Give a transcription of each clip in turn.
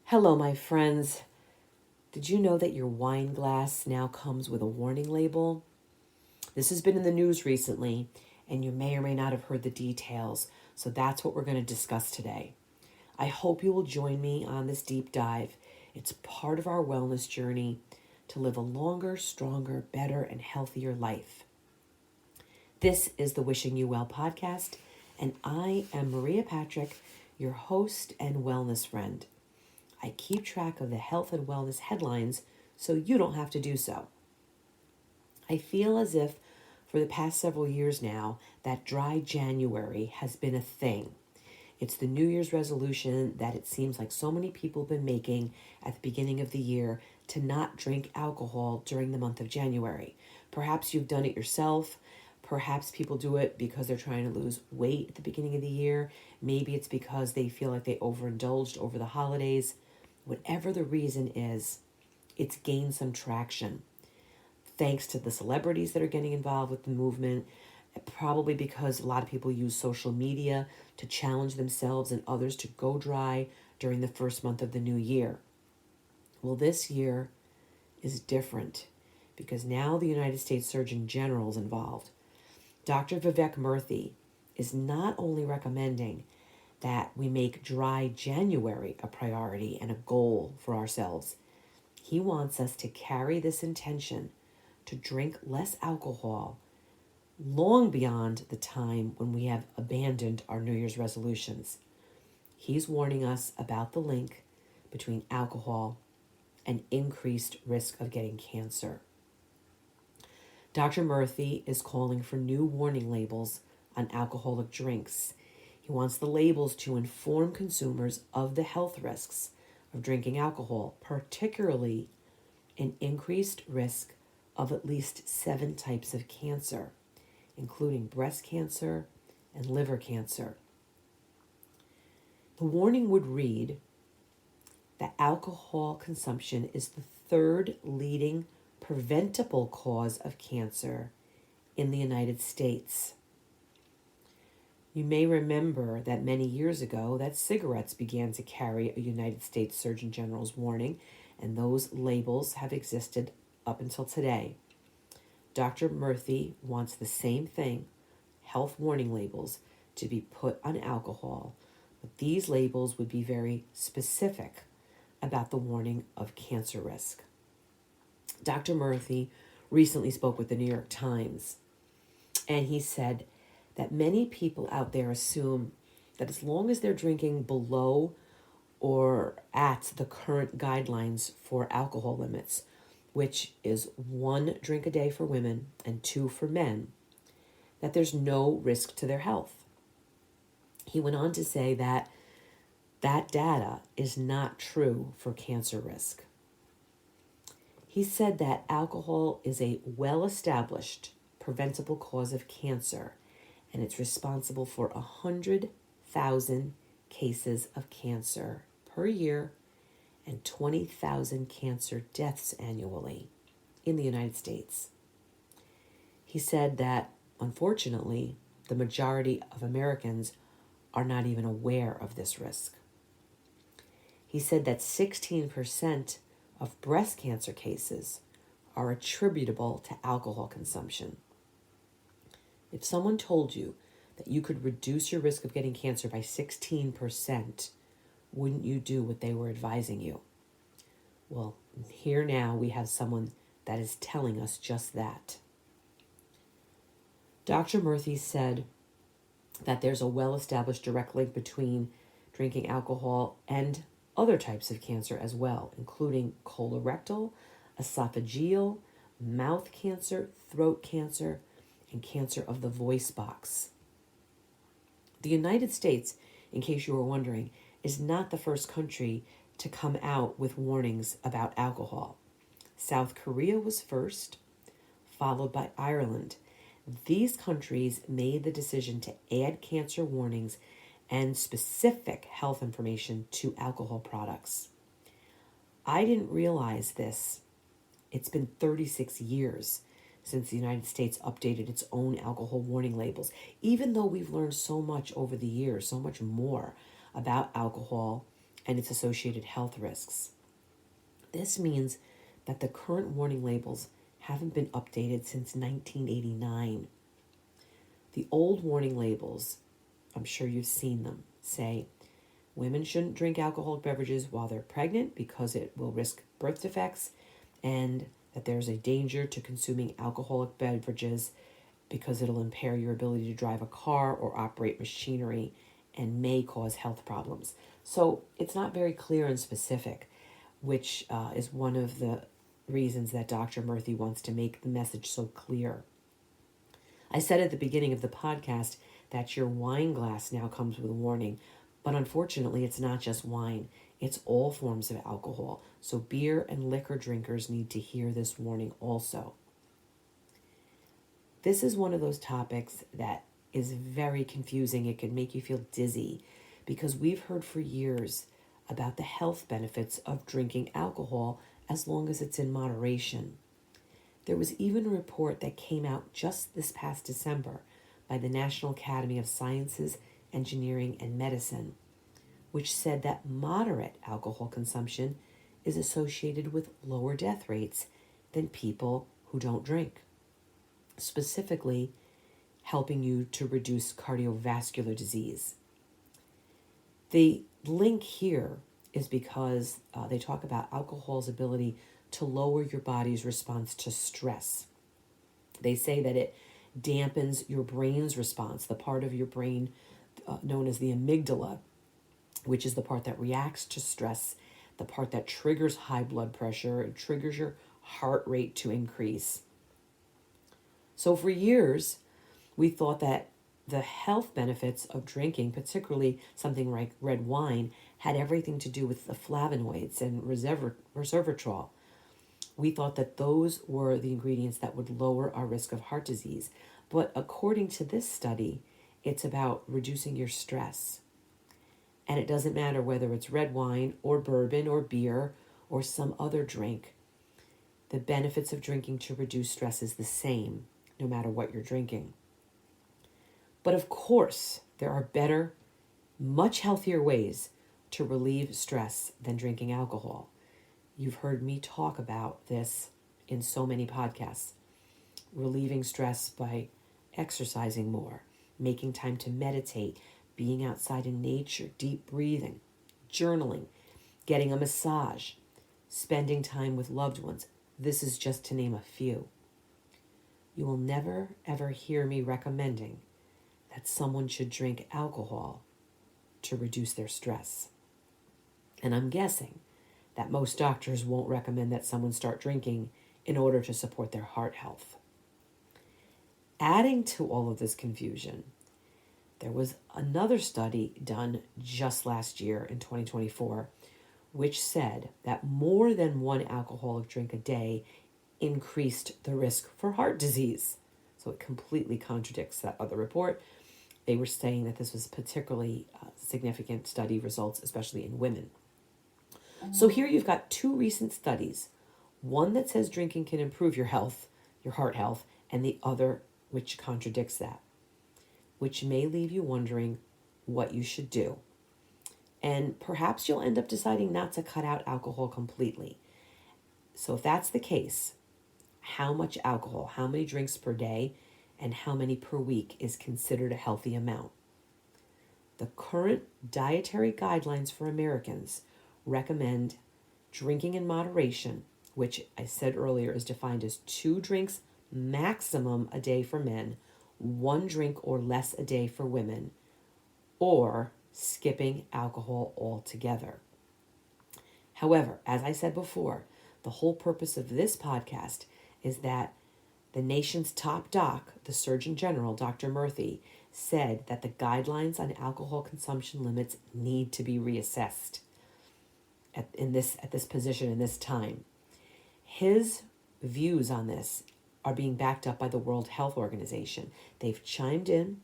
Hello, my friends. Did you know that your wine glass now comes with a warning label? This has been in the news recently, and you may or may not have heard the details, so that's what we're going to discuss today. I hope you will join me on this deep dive. It's part of our wellness journey to live a longer, stronger, better, and healthier life. This is the Wishing You Well podcast, and I am Maria Patrick, your host and wellness friend. I keep track of the health and wellness headlines so you don't have to do so. I feel as if for the past several years now, that dry January has been a thing. It's the New Year's resolution that it seems like so many people have been making at the beginning of the year to not drink alcohol during the month of January. Perhaps you've done it yourself. Perhaps people do it because they're trying to lose weight at the beginning of the year. Maybe it's because they feel like they overindulged over the holidays. Whatever the reason is, it's gained some traction. Thanks to the celebrities that are getting involved with the movement, probably because a lot of people use social media to challenge themselves and others to go dry during the first month of the new year. Well, this year is different because now the United States Surgeon General is involved. Dr. Vivek Murthy is not only recommending that we make dry January a priority and a goal for ourselves. He wants us to carry this intention to drink less alcohol long beyond the time when we have abandoned our New Year's resolutions. He's warning us about the link between alcohol and increased risk of getting cancer. Dr. Murthy is calling for new warning labels on alcoholic drinks. He wants the labels to inform consumers of the health risks of drinking alcohol, particularly an increased risk of at least 7 types of cancer, including breast cancer and liver cancer. The warning would read that alcohol consumption is the third leading preventable cause of cancer in the United States. You may remember that many years ago that cigarettes began to carry a United States Surgeon General's warning, and those labels have existed up until today. Dr. Murthy wants the same thing, health warning labels, to be put on alcohol, but these labels would be very specific about the warning of cancer risk. Dr. Murthy recently spoke with the New York Times, and he said that many people out there assume that as long as they're drinking below or at the current guidelines for alcohol limits, which is 1 drink a day for women and 2 for men, that there's no risk to their health. He went on to say that that data is not true for cancer risk. He said that alcohol is a well-established preventable cause of cancer, and it's responsible for 100,000 cases of cancer per year and 20,000 cancer deaths annually in the United States. He said that, unfortunately, the majority of Americans are not even aware of this risk. He said that 16% of breast cancer cases are attributable to alcohol consumption. If someone told you that you could reduce your risk of getting cancer by 16%, wouldn't you do what they were advising you? Well, here now we have someone that is telling us just that. Dr. Murthy said that there's a well-established direct link between drinking alcohol and other types of cancer as well, including colorectal, esophageal, mouth cancer, throat cancer, and cancer of the voice box. The United States, in case you were wondering, is not the first country to come out with warnings about alcohol. South Korea was first, followed by Ireland. These countries made the decision to add cancer warnings and specific health information to alcohol products. I didn't realize this. It's been 36 years since the United States updated its own alcohol warning labels, even though we've learned so much over the years, so much more about alcohol and its associated health risks. This means that the current warning labels haven't been updated since 1989. The old warning labels, I'm sure you've seen them, say women shouldn't drink alcoholic beverages while they're pregnant because it will risk birth defects, and that there's a danger to consuming alcoholic beverages because it'll impair your ability to drive a car or operate machinery and may cause health problems. So it's not very clear and specific, which is one of the reasons that Dr. Murthy wants to make the message so clear. I said at the beginning of the podcast that your wine glass now comes with a warning, but unfortunately it's not just wine. It's all forms of alcohol. So beer and liquor drinkers need to hear this warning also. This is one of those topics that is very confusing. It can make you feel dizzy because we've heard for years about the health benefits of drinking alcohol as long as it's in moderation. There was even a report that came out just this past December by the National Academy of Sciences, Engineering, and Medicine, which said that moderate alcohol consumption is associated with lower death rates than people who don't drink, specifically helping you to reduce cardiovascular disease. The link here is because they talk about alcohol's ability to lower your body's response to stress. They say that it dampens your brain's response, the part of your brain known as the amygdala, which is the part that reacts to stress, the part that triggers high blood pressure, and triggers your heart rate to increase. So for years, we thought that the health benefits of drinking, particularly something like red wine, had everything to do with the flavonoids and resveratrol. We thought that those were the ingredients that would lower our risk of heart disease. But according to this study, it's about reducing your stress. And it doesn't matter whether it's red wine or bourbon or beer or some other drink. The benefits of drinking to reduce stress is the same, no matter what you're drinking. But of course, there are better, much healthier ways to relieve stress than drinking alcohol. You've heard me talk about this in so many podcasts. Relieving stress by exercising more, making time to meditate, being outside in nature, deep breathing, journaling, getting a massage, spending time with loved ones. This is just to name a few. You will never, ever hear me recommending that someone should drink alcohol to reduce their stress. And I'm guessing that most doctors won't recommend that someone start drinking in order to support their heart health. Adding to all of this confusion, there was another study done just last year in 2024, which said that more than one alcoholic drink a day increased the risk for heart disease. So it completely contradicts that other report. They were saying that this was particularly significant study results, especially in women. So here you've got two recent studies, one that says drinking can improve your health, your heart health, and the other which contradicts that, which may leave you wondering what you should do. And perhaps you'll end up deciding not to cut out alcohol completely. So if that's the case, how much alcohol, how many drinks per day, and how many per week is considered a healthy amount? The current dietary guidelines for Americans recommend drinking in moderation, which I said earlier is defined as 2 drinks maximum a day for men, 1 drink or less a day for women, or skipping alcohol altogether. However, as I said before, the whole purpose of this podcast is that the nation's top doc, the Surgeon General, Dr. Murthy, said that the guidelines on alcohol consumption limits need to be reassessed at this position in this time. His views on this are being backed up by the World Health Organization. They've chimed in.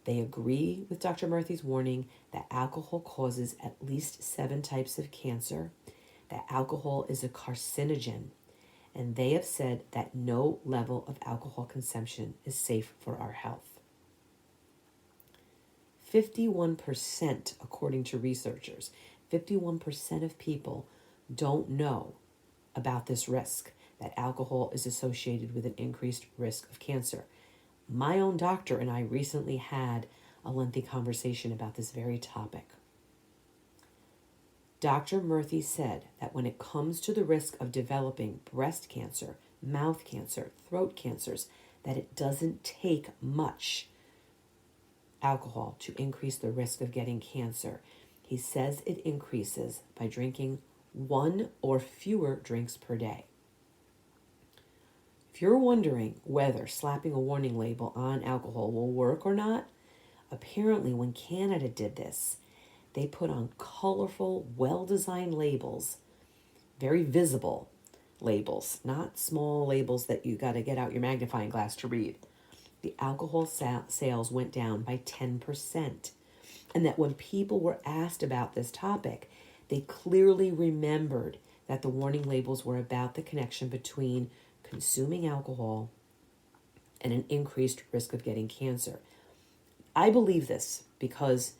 They agree with Dr. Murthy's warning that alcohol causes at least 7 types of cancer, that alcohol is a carcinogen, and they have said that no level of alcohol consumption is safe for our health. 51%, according to researchers, 51% of people don't know about this risk, that alcohol is associated with an increased risk of cancer. My own doctor and I recently had a lengthy conversation about this very topic. Dr. Murthy said that when it comes to the risk of developing breast cancer, mouth cancer, throat cancers, that it doesn't take much alcohol to increase the risk of getting cancer. He says it increases by drinking 1 or fewer drinks per day. If you're wondering whether slapping a warning label on alcohol will work or not, apparently when Canada did this, they put on colorful, well-designed labels, very visible labels, not small labels that you got to get out your magnifying glass to read. The alcohol sales went down by 10%. And that when people were asked about this topic, they clearly remembered that the warning labels were about the connection between consuming alcohol and an increased risk of getting cancer. I believe this because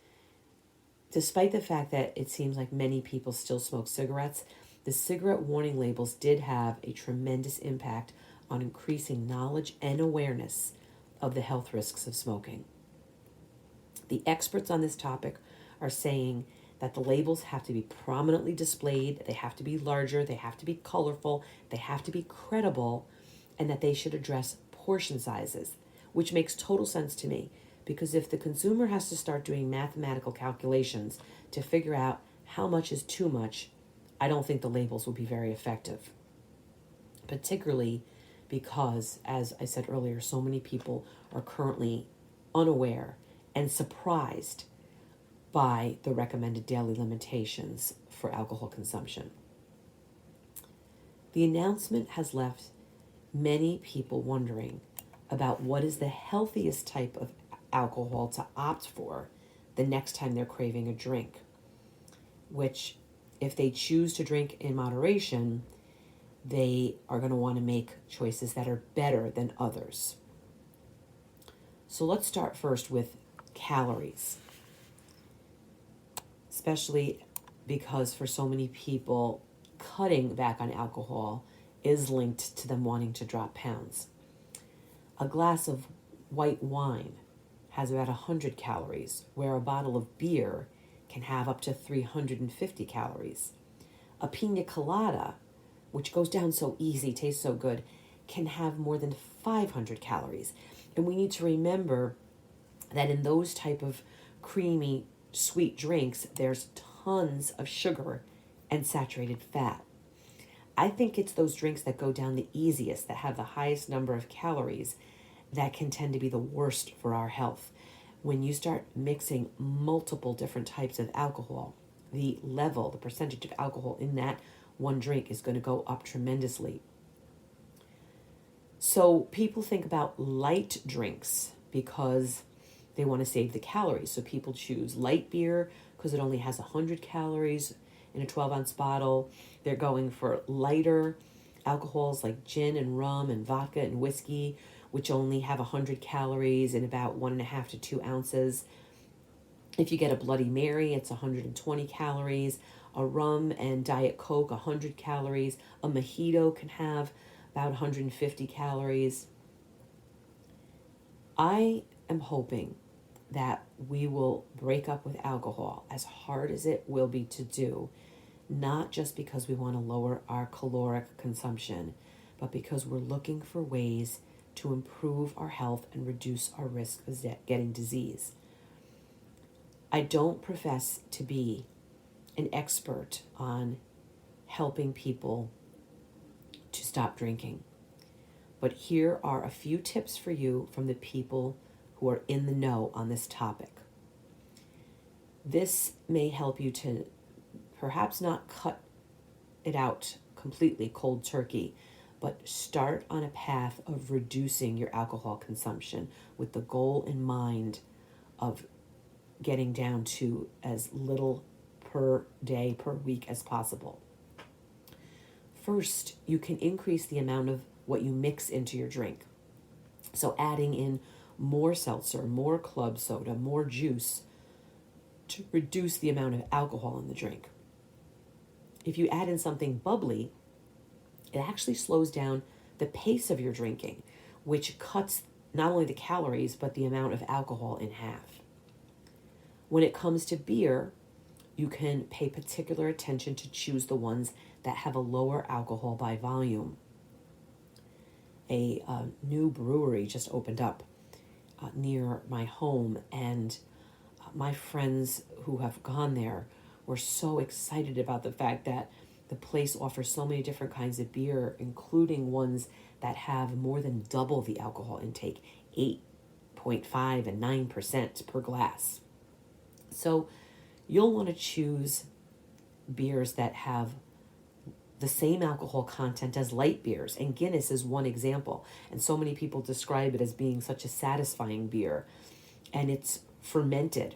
despite the fact that it seems like many people still smoke cigarettes, the cigarette warning labels did have a tremendous impact on increasing knowledge and awareness of the health risks of smoking. The experts on this topic are saying that the labels have to be prominently displayed, they have to be larger, they have to be colorful, they have to be credible, and that they should address portion sizes, which makes total sense to me. Because if the consumer has to start doing mathematical calculations to figure out how much is too much, I don't think the labels will be very effective. Particularly because, as I said earlier, so many people are currently unaware and surprised by the recommended daily limitations for alcohol consumption. The announcement has left many people wondering about what is the healthiest type of alcohol to opt for the next time they're craving a drink, which, if they choose to drink in moderation, they are going to want to make choices that are better than others. So let's start first with calories, especially because for so many people, cutting back on alcohol is linked to them wanting to drop pounds. A glass of white wine has about 100 calories, where a bottle of beer can have up to 350 calories. A pina colada, which goes down so easy, tastes so good, can have more than 500 calories. And we need to remember that in those type of creamy, sweet drinks, there's tons of sugar and saturated fat. I think it's those drinks that go down the easiest, that have the highest number of calories, that can tend to be the worst for our health. When you start mixing multiple different types of alcohol, the percentage of alcohol in that one drink is going to go up tremendously. So people think about light drinks because they want to save the calories. So people choose light beer because it only has 100 calories in a 12-ounce bottle. They're going for lighter alcohols like gin and rum and vodka and whiskey, which only have 100 calories in about 1.5 to 2 ounces. If you get a Bloody Mary, it's 120 calories. A rum and Diet Coke, 100 calories. A mojito can have about 150 calories. I am hoping that we will break up with alcohol, as hard as it will be to do, not just because we want to lower our caloric consumption, but because we're looking for ways to improve our health and reduce our risk of getting disease. I don't profess to be an expert on helping people to stop drinking, but here are a few tips for you from the people who are in the know on this topic. This may help you to perhaps not cut it out completely cold turkey, but start on a path of reducing your alcohol consumption with the goal in mind of getting down to as little per day, per week as possible. First, you can increase the amount of what you mix into your drink. So adding in more seltzer, more club soda, more juice to reduce the amount of alcohol in the drink. If you add in something bubbly, it actually slows down the pace of your drinking, which cuts not only the calories, but the amount of alcohol in half. When it comes to beer, you can pay particular attention to choose the ones that have a lower alcohol by volume. A new brewery just opened up near my home, and my friends who have gone there were so excited about the fact that the place offers so many different kinds of beer, including ones that have more than double the alcohol intake, 8.5 and 9% per glass. So you'll want to choose beers that have the same alcohol content as light beers, and Guinness is one example. And so many people describe it as being such a satisfying beer, and it's fermented,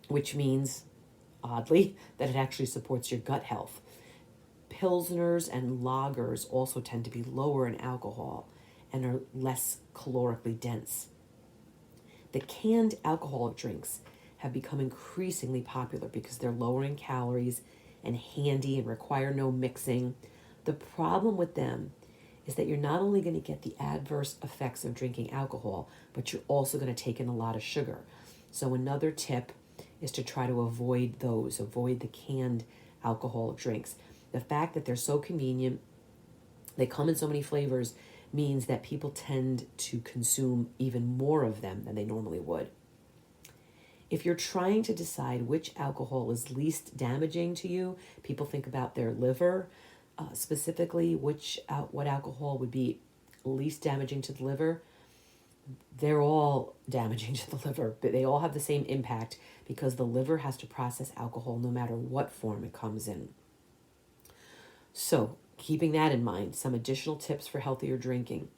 which means, oddly, that it actually supports your gut health. Pilsners and lagers also tend to be lower in alcohol and are less calorically dense. The canned alcoholic drinks have become increasingly popular because they're lower in calories and handy and require no mixing. The problem with them is that you're not only going to get the adverse effects of drinking alcohol, but you're also going to take in a lot of sugar. So another tip is to try to avoid the canned alcoholic drinks. The fact that they're so convenient, they come in so many flavors, means that people tend to consume even more of them than they normally would. If you're trying to decide which alcohol is least damaging to you, people think about their liver, specifically what alcohol would be least damaging to the liver. They're all damaging to the liver, but they all have the same impact because the liver has to process alcohol no matter what form it comes in. So, keeping that in mind, some additional tips for healthier drinking.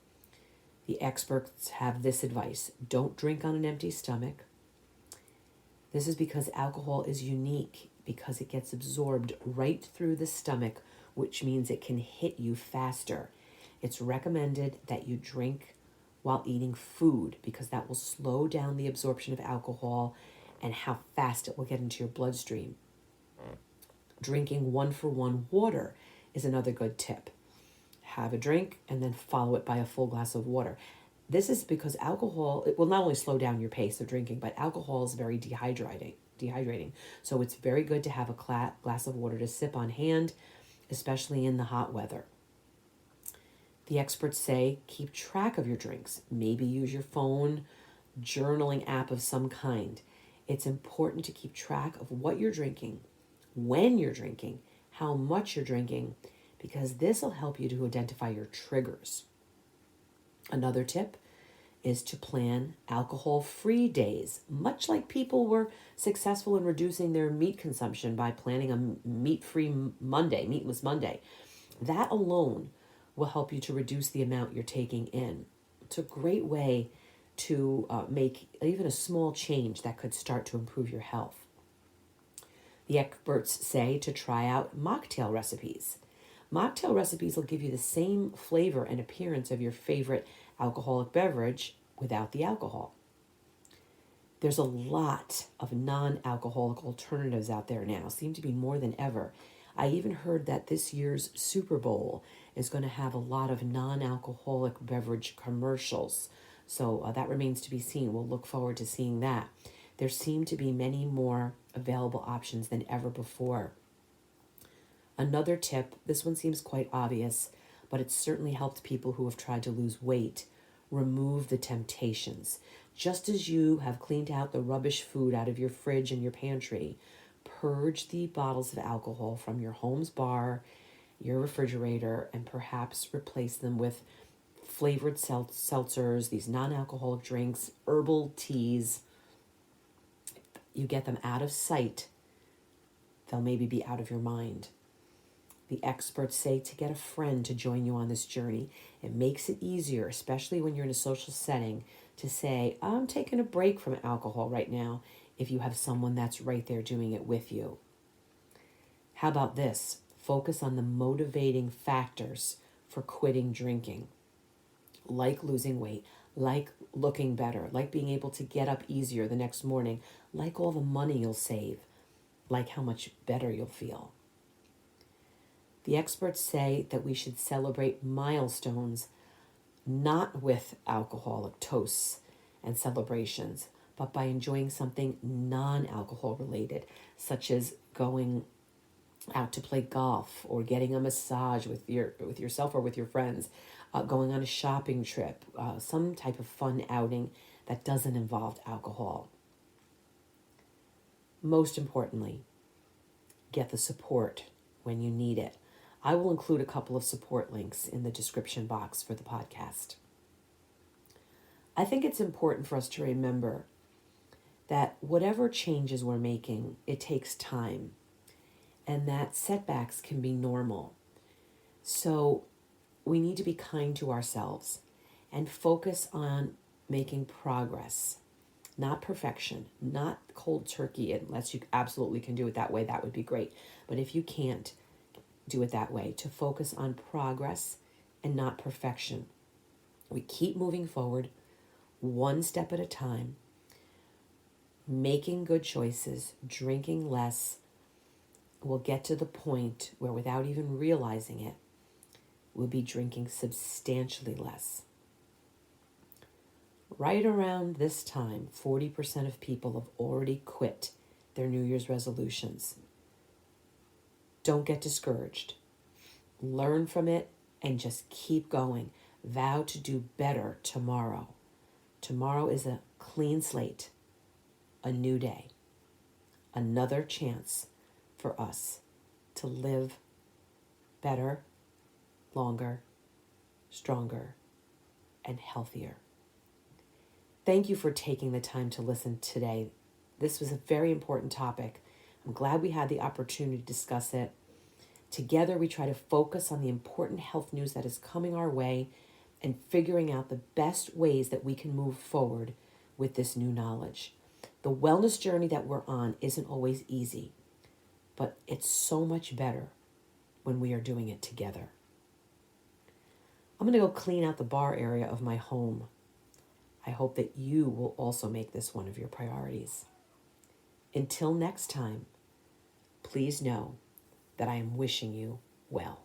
The experts have this advice: don't drink on an empty stomach. This is because alcohol is unique because it gets absorbed right through the stomach, which means it can hit you faster. It's recommended that you drink while eating food because that will slow down the absorption of alcohol and how fast it will get into your bloodstream. Drinking 1-for-1 water is another good tip. Have a drink and then follow it by a full glass of water. This is because alcohol, it will not only slow down your pace of drinking, but alcohol is very dehydrating. So it's very good to have a glass of water to sip on hand, especially in the hot weather. The experts say keep track of your drinks. Maybe use your phone, journaling app of some kind. It's important to keep track of what you're drinking, when you're drinking, how much you're drinking, because this will help you to identify your triggers. Another tip is to plan alcohol-free days, much like people were successful in reducing their meat consumption by planning a meat-free Monday, meatless Monday. That alone will help you to reduce the amount you're taking in. It's a great way to make even a small change that could start to improve your health. The experts say to try out mocktail recipes. Mocktail recipes will give you the same flavor and appearance of your favorite alcoholic beverage without the alcohol. There's a lot of non-alcoholic alternatives out there now, seem to be more than ever. I even heard that this year's Super Bowl is going to have a lot of non-alcoholic beverage commercials. So that remains to be seen. We'll look forward to seeing that. There seem to be many more available options than ever before. Another tip, this one seems quite obvious, but it's certainly helped people who have tried to lose weight. Remove the temptations. Just as you have cleaned out the rubbish food out of your fridge and your pantry, purge the bottles of alcohol from your home's bar, your refrigerator, and perhaps replace them with flavored seltzers, these non-alcoholic drinks, herbal teas. You get them out of sight, they'll maybe be out of your mind. The experts say to get a friend to join you on this journey. It makes it easier, especially when you're in a social setting, to say, I'm taking a break from alcohol right now, if you have someone that's right there doing it with you. How about this? Focus on the motivating factors for quitting drinking, like losing weight, like looking better, like being able to get up easier the next morning, like all the money you'll save, like how much better you'll feel. The experts say that we should celebrate milestones not with alcoholic toasts and celebrations, but by enjoying something non-alcohol related, such as going out to play golf or getting a massage with yourself or with your friends, going on a shopping trip, some type of fun outing that doesn't involve alcohol. Most importantly, get the support when you need it. I will include a couple of support links in the description box for the podcast. I think it's important for us to remember that whatever changes we're making, it takes time, and that setbacks can be normal. So we need to be kind to ourselves and focus on making progress, not perfection, not cold turkey, unless you absolutely can do it that way. That would be great. But if you can't do it that way, to focus on progress and not perfection. We keep moving forward, one step at a time, making good choices, drinking less. We'll get to the point where, without even realizing it, we'll be drinking substantially less. Right around this time, 40% of people have already quit their New Year's resolutions. Don't get discouraged. Learn from it and just keep going. Vow to do better tomorrow. Tomorrow is a clean slate, a new day, another chance for us to live better, longer, stronger, and healthier. Thank you for taking the time to listen today. This was a very important topic. I'm glad we had the opportunity to discuss it. Together, we try to focus on the important health news that is coming our way and figuring out the best ways that we can move forward with this new knowledge. The wellness journey that we're on isn't always easy, but it's so much better when we are doing it together. I'm going to go clean out the bar area of my home. I hope that you will also make this one of your priorities. Until next time, please know that I am wishing you well.